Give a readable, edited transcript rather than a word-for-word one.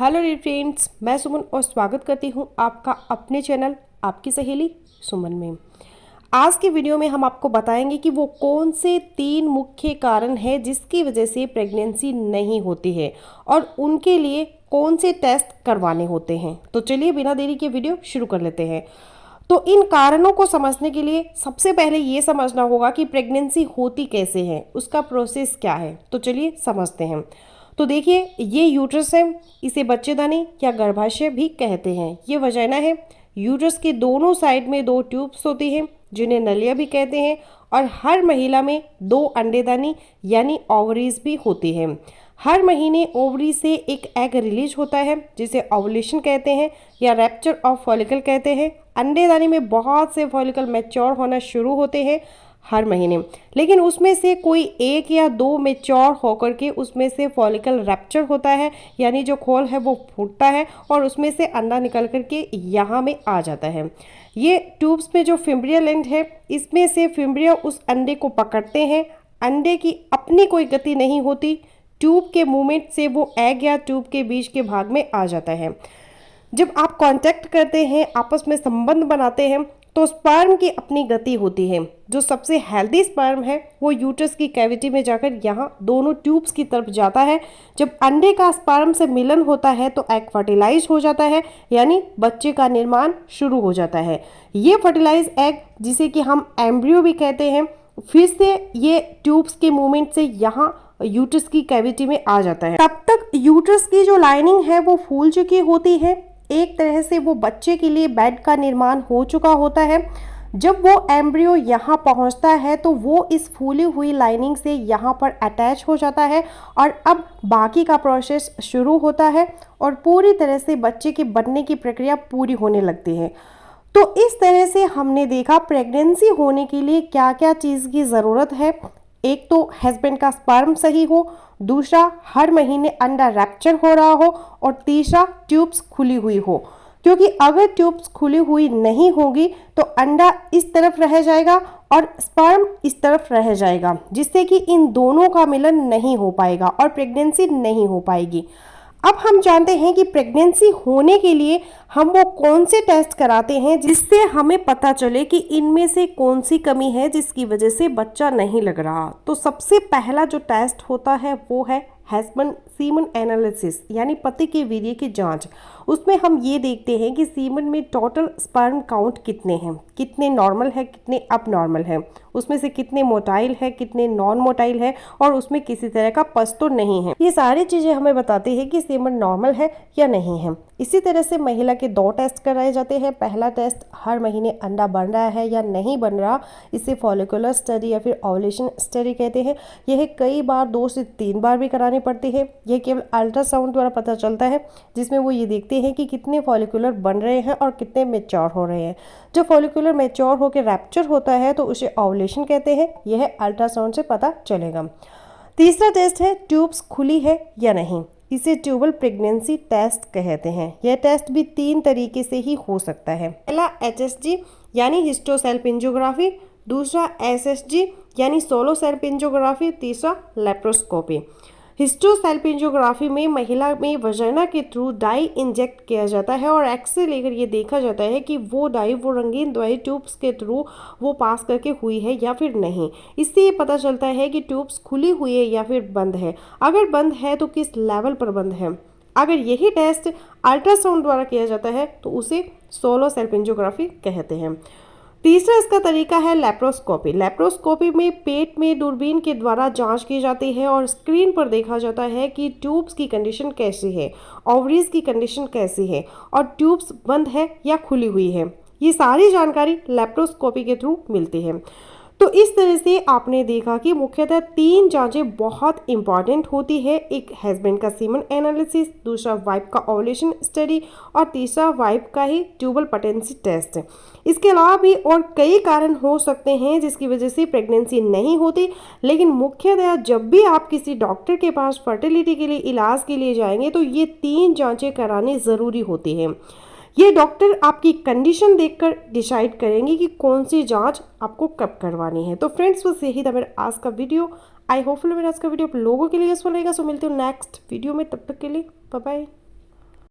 Hello dear friends, मैं सुमन और स्वागत करती हूँ आपका अपने चैनल आपकी सहेली सुमन में। आज की वीडियो में हम आपको बताएंगे कि वो कौन से 3 मुख्य कारण हैं जिसकी वजह से प्रेगनेंसी नहीं होती है और उनके लिए कौन से टेस्ट करवाने होते हैं। तो चलिए बिना देरी के वीडियो शुरू कर लेते हैं। तो इन कारणों को समझने के लिए सबसे पहले ये समझना होगा कि प्रेगनेंसी होती कैसे है, उसका प्रोसेस क्या है। तो चलिए समझते हैं। तो देखिए, ये यूट्रस है, इसे बच्चेदानी या गर्भाशय भी कहते हैं। ये वजाइना है। यूट्रस के दोनों साइड में 2 ट्यूब्स होती हैं जिन्हें नलिया भी कहते हैं, और हर महिला में 2 अंडेदानी यानी ओवरीज भी होती हैं। हर महीने ओवरी से एक एग रिलीज होता है जिसे ओवुलेशन कहते हैं या रैप्चर ऑफ फॉलिकल कहते हैं। अंडेदानी में बहुत से फॉलिकल मैच्योर होना शुरू होते हैं हर महीने, लेकिन उसमें से कोई 1 या 2 मैच्योर होकर के उसमें से फॉलिकल रैप्चर होता है, यानी जो खोल है वो फूटता है और उसमें से अंडा निकल करके यहाँ में आ जाता है। ये ट्यूब्स में जो फिम्ब्रियल एंड है, इसमें से फिम्ब्रिया उस अंडे को पकड़ते हैं। अंडे की अपनी कोई गति नहीं होती, ट्यूब के मूवमेंट से वो एग या ट्यूब के बीच के भाग में आ जाता है। जब आप कांटेक्ट करते हैं, आपस में संबंध बनाते हैं, तो स्पर्म की अपनी गति होती है। जो सबसे हेल्दी स्पर्म है वो यूट्रस की कैविटी में जाकर यहाँ दोनों ट्यूब्स की तरफ जाता है। जब अंडे का स्पर्म से मिलन होता है तो एग फर्टिलाइज हो जाता है, यानी बच्चे का निर्माण शुरू हो जाता है। ये फर्टिलाइज एग, जिसे कि हम एम्ब्रियो भी कहते हैं, फिर से ये ट्यूब्स के मूवमेंट से यहाँ यूट्रस की कैविटी में आ जाता है। तब तक यूट्रस की जो लाइनिंग है वो फूल चुकी होती है। एक तरह से वो बच्चे के लिए बेड का निर्माण हो चुका होता है। जब वो एम्ब्रियो यहाँ पहुँचता है तो वो इस फूली हुई लाइनिंग से यहाँ पर अटैच हो जाता है और अब बाकी का प्रोसेस शुरू होता है और पूरी तरह से बच्चे के बनने की प्रक्रिया पूरी होने लगती है। तो इस तरह से हमने देखा प्रेगनेंसी होने के लिए क्या क्या चीज़ की ज़रूरत है। एक तो हस्बैंड का स्पर्म सही हो, दूसरा हर महीने अंडा रैप्चर हो रहा हो, और तीसरा ट्यूब्स खुली हुई हो। क्योंकि अगर ट्यूब्स खुली हुई नहीं होगी तो अंडा इस तरफ रह जाएगा और स्पर्म इस तरफ रह जाएगा, जिससे कि इन दोनों का मिलन नहीं हो पाएगा और प्रेगनेंसी नहीं हो पाएगी। अब हम जानते हैं कि प्रेगनेंसी होने के लिए हम वो कौन से टेस्ट कराते हैं जिससे हमें पता चले कि इनमें से कौन सी कमी है जिसकी वजह से बच्चा नहीं लग रहा। तो सबसे पहला जो टेस्ट होता है वो है हस्बैंड सीमन एनालिसिस, यानी पति के वीर्य की जांच। उसमें हम ये देखते हैं कि सीमन में टोटल स्पर्म काउंट कितने हैं, कितने नॉर्मल है, कितने अब नॉर्मल है, उसमें से कितने मोटाइल है, कितने नॉन मोटाइल है, और उसमें किसी तरह का पस तो नहीं है। ये सारी चीज़ें हमें बताती है कि सीमन नॉर्मल है या नहीं है। इसी तरह से महिला के 2 टेस्ट कराए जाते हैं। पहला टेस्ट हर महीने अंडा बन रहा है या नहीं बन रहा, इसे फॉलिकुलर स्टडी या फिर ओवुलेशन स्टडी कहते हैं। यह कई बार 2 से 3 बार भी करानी पड़ती है। यह केवल अल्ट्रासाउंड द्वारा पता चलता है, जिसमें वो ये देखते हैं कि कितने फॉलिकुलर बन रहे हैं और कितने मैच्योर हो रहे हैं। जब फॉलिकुलर मैच्योर होकर रैप्चर होता है तो उसे ओवुलेशन कहते हैं। यह अल्ट्रासाउंड से पता चलेगा। तीसरा टेस्ट है ट्यूब्स खुली है या नहीं, इसे ट्यूबल प्रेगनेंसी टेस्ट कहते हैं। यह टेस्ट भी 3 तरीके से ही हो सकता है। पहला HSG यानी हिस्टोसैल्पिंजियोग्राफी, दूसरा SSG यानी सोलो सैल्पिंजियोग्राफी, तीसरा लेप्रोस्कोपी। हिस्टोसैल्पिंजियोग्राफी में महिला में वजाइना के थ्रू डाई इंजेक्ट किया जाता है और एक्सरे लेकर ये देखा जाता है कि वो डाई, वो रंगीन दवाई ट्यूब्स के थ्रू वो पास करके हुई है या फिर नहीं। इससे ये पता चलता है कि ट्यूब्स खुली हुई है या फिर बंद है। अगर बंद है तो किस लेवल पर बंद है। अगर यही टेस्ट अल्ट्रासाउंड द्वारा किया जाता है तो उसे सोलो सैल्पिंजियोग्राफी कहते हैं। तीसरा इसका तरीका है लेप्रोस्कोपी। लेप्रोस्कोपी में पेट में दूरबीन के द्वारा जांच की जाती है और स्क्रीन पर देखा जाता है कि ट्यूब्स की कंडीशन कैसी है, ओवरीज की कंडीशन कैसी है और ट्यूब्स बंद है या खुली हुई है। ये सारी जानकारी लेप्रोस्कोपी के थ्रू मिलती है। तो इस तरह से आपने देखा कि मुख्यतः 3 जांचें बहुत इंपॉर्टेंट होती है। एक हस्बैंड का सीमन एनालिसिस, दूसरा वाइफ का ओवुलेशन स्टडी और तीसरा वाइफ का ही ट्यूबल पेटेंसी टेस्ट। इसके अलावा भी और कई कारण हो सकते हैं जिसकी वजह से प्रेगनेंसी नहीं होती, लेकिन मुख्यतः जब भी आप किसी डॉक्टर के पास फर्टिलिटी के लिए इलाज के लिए जाएंगे तो ये 3 जांचें करानी ज़रूरी होती हैं। ये डॉक्टर आपकी कंडीशन देखकर डिसाइड करेंगे कि कौन सी जांच आपको कब करवानी है। तो फ्रेंड्स, बस यही था मेरा आज का वीडियो। आई होपफुली मेरा आज का वीडियो आप लोगों के लिए यूजफुल रहेगा। सो मिलते हो नेक्स्ट वीडियो में, तब तक के लिए बाय बाय।